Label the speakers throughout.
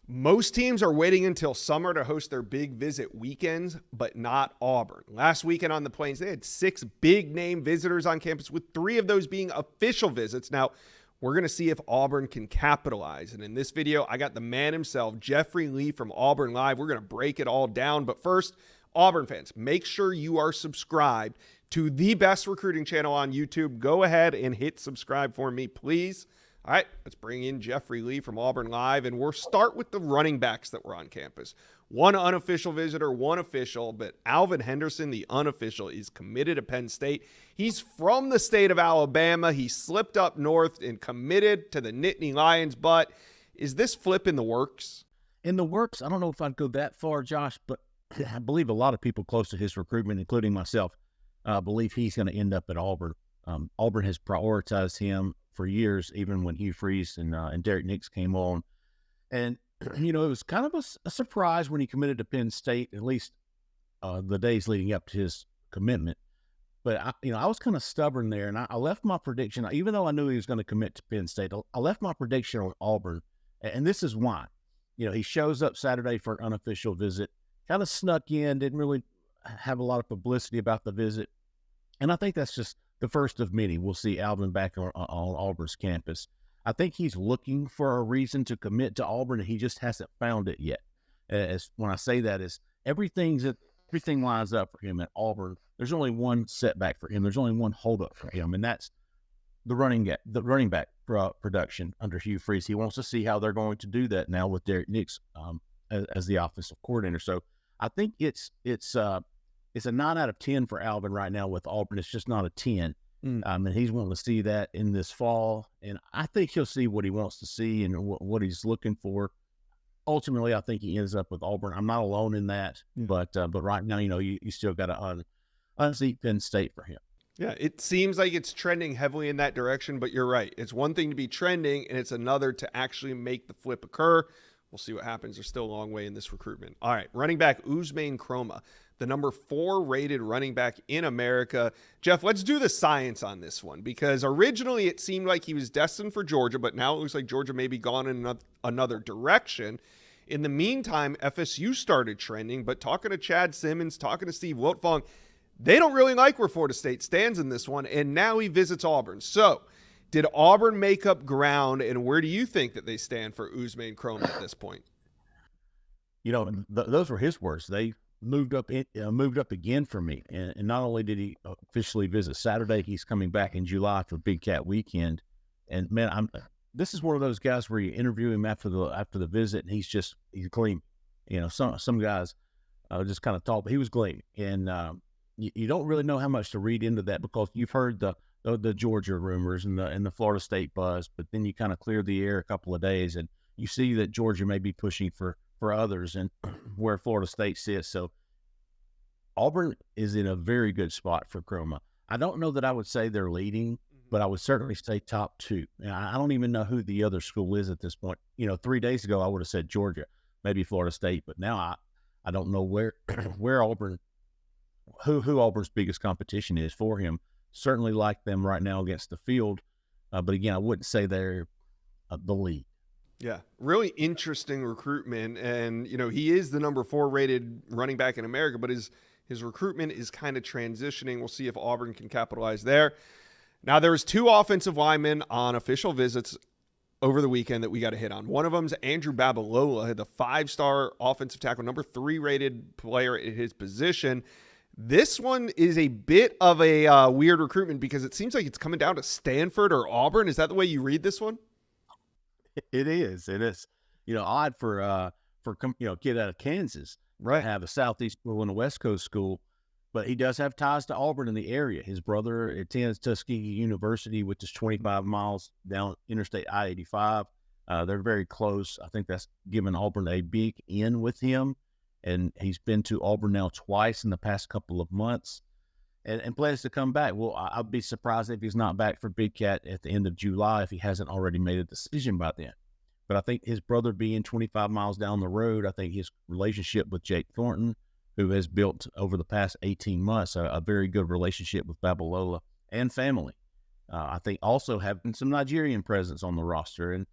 Speaker 1: Most teams are waiting until summer to host their big visit weekends, but not Auburn. Last weekend on the Plains, they had 6 big-name visitors on campus, with 3 of those being official visits. Now, we're going to see if Auburn can capitalize. And in this video, I got the man himself, Jeffrey Lee from Auburn Live. We're going to break it all down. But first, Auburn fans, make sure you are subscribed to the best recruiting channel on YouTube. Go ahead and hit subscribe for me, please. All right, let's bring in Jeffrey Lee from Auburn Live, and we'll start with the running backs that were on campus. One unofficial visitor, one official, but Alvin Henderson, the unofficial, is committed to Penn State. He's from the state of Alabama. He slipped up north and committed to the Nittany Lions, but is this flip in the works?
Speaker 2: In the works, I don't know if I'd go that far, Josh, but I believe a lot of people close to his recruitment, including myself, believe he's going to end up at Auburn. Auburn has prioritized him for years, even when Hugh and Derek Nix came on. And, it was kind of a surprise when he committed to Penn State, at least the days leading up to his commitment. But, I was kind of stubborn there, and I left my prediction, even though I knew he was going to commit to Penn State, I left my prediction on Auburn, and this is why. He shows up Saturday for an unofficial visit, kind of snuck in, didn't really have a lot of publicity about the visit, and I think that's just the first of many. We'll see Alvin back on Auburn's campus. I think he's looking for a reason to commit to Auburn, and he just hasn't found it yet. As when I say that is everything lines up for him at Auburn. There's only one setback for him. There's only one holdup for him, and that's the running back production under Hugh Freeze. He wants to see how they're going to do that now with Derek Nix as the offensive coordinator. So I think it's a 9 out of 10 for Alvin right now with Auburn. It's just not a 10. And he's wanting to see that in this fall. And I think he'll see what he wants to see and what he's looking for. Ultimately, I think he ends up with Auburn. I'm not alone in that. But right now, you still got to unseat Penn State for him.
Speaker 1: Yeah, it seems like it's trending heavily in that direction, but you're right. It's one thing to be trending, and it's another to actually make the flip occur. We'll see what happens. There's still a long way in this recruitment. All right, running back Usane Kromah, the number 4 rated running back in America. Jeff, let's do the science on this one, because originally it seemed like he was destined for Georgia, but now it looks like Georgia may be gone in another direction. In the meantime, FSU started trending, but talking to Chad Simmons, talking to Steve Wiltfong, they don't really like where Florida State stands in this one, and now he visits Auburn. So did Auburn make up ground, and where do you think that they stand for Usane Kromah at this point?
Speaker 2: Those were his words. They moved up again for me, and not only did he officially visit Saturday, he's coming back in July for Big Cat Weekend. And man, this is one of those guys where you interview him after the visit, and he's gleaming. Some guys just kind of talk, but he was gleaming, and you don't really know how much to read into that because you've heard the Georgia rumors and the Florida State buzz, but then you kind of clear the air a couple of days, and you see that Georgia may be pushing for others and where Florida State sits. So Auburn is in a very good spot for Kromah. I don't know that I would say they're leading, but I would certainly say top 2. And I don't even know who the other school is at this point. 3 days ago, I would have said Georgia, maybe Florida State, but now I don't know where Auburn, who Auburn's biggest competition is for him. Certainly like them right now against the field. But again, I wouldn't say they're the lead.
Speaker 1: Yeah, really interesting recruitment. And, he is the number 4 rated running back in America, but his recruitment is kind of transitioning. We'll see if Auburn can capitalize there. Now, there was 2 offensive linemen on official visits over the weekend that we got to hit on. One of them is Andrew Babalola, the 5-star offensive tackle, number 3 rated player at his position. This one is a bit of a weird recruitment because it seems like it's coming down to Stanford or Auburn. Is that the way you read this one?
Speaker 2: It is. Odd for a kid out of Kansas,
Speaker 1: right?
Speaker 2: Have a Southeast school and a West Coast school, but he does have ties to Auburn in the area. His brother attends Tuskegee University, which is 25 miles down Interstate I-85. They're very close. I think that's given Auburn a big in with him, and he's been to Auburn now twice in the past couple of months. And plans to come back. Well, I'd be surprised if he's not back for Big Cat at the end of July if he hasn't already made a decision by then. But I think his brother being 25 miles down the road, I think his relationship with Jake Thornton, who has built over the past 18 months a very good relationship with Babalola and family. I think also having some Nigerian presence on the roster. And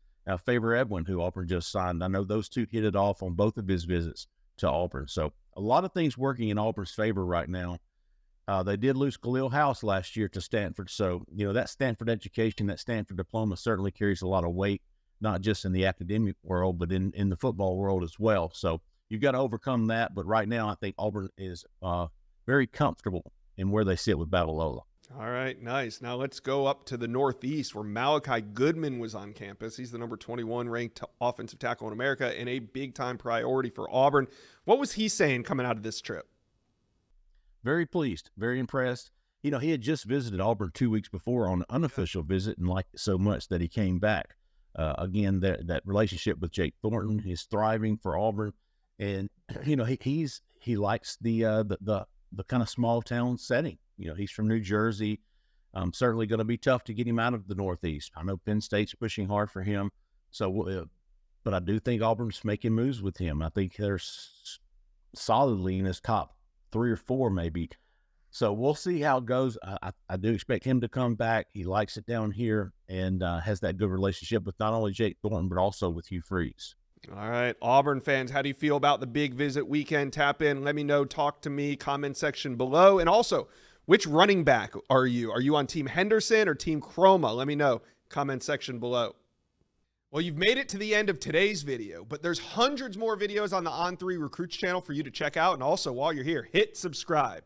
Speaker 2: Faber Edwin, who Auburn just signed. I know those two hit it off on both of his visits to Auburn. So a lot of things working in Auburn's favor right now. They did lose Khalil House last year to Stanford. So, that Stanford education, that Stanford diploma certainly carries a lot of weight, not just in the academic world, but in the football world as well. So you've got to overcome that. But right now, I think Auburn is very comfortable in where they sit with Babalola.
Speaker 1: All right, nice. Now let's go up to the Northeast where Malachi Goodman was on campus. He's the number 21 ranked offensive tackle in America and a big-time priority for Auburn. What was he saying coming out of this trip?
Speaker 2: Very pleased, very impressed. He had just visited Auburn 2 weeks before on an unofficial visit and liked it so much that he came back. Again, that relationship with Jake Thornton is thriving for Auburn. And, he likes the kind of small town setting. He's from New Jersey. Certainly going to be tough to get him out of the Northeast. I know Penn State's pushing hard for him. So, but I do think Auburn's making moves with him. I think they're solidly in his top 3 or 4 maybe. So we'll see how it goes. I do expect him to come back. He likes it down here and has that good relationship with not only Jake Thornton, but also with Hugh Freeze.
Speaker 1: All right, Auburn fans, how do you feel about the big visit weekend? Tap in, let me know, talk to me, comment section below. And also, which running back are you? Are you on Team Henderson or Team Kromah? Let me know, comment section below. Well, you've made it to the end of today's video, but there's hundreds more videos on the On3 Recruits channel for you to check out. And also, while you're here, hit subscribe.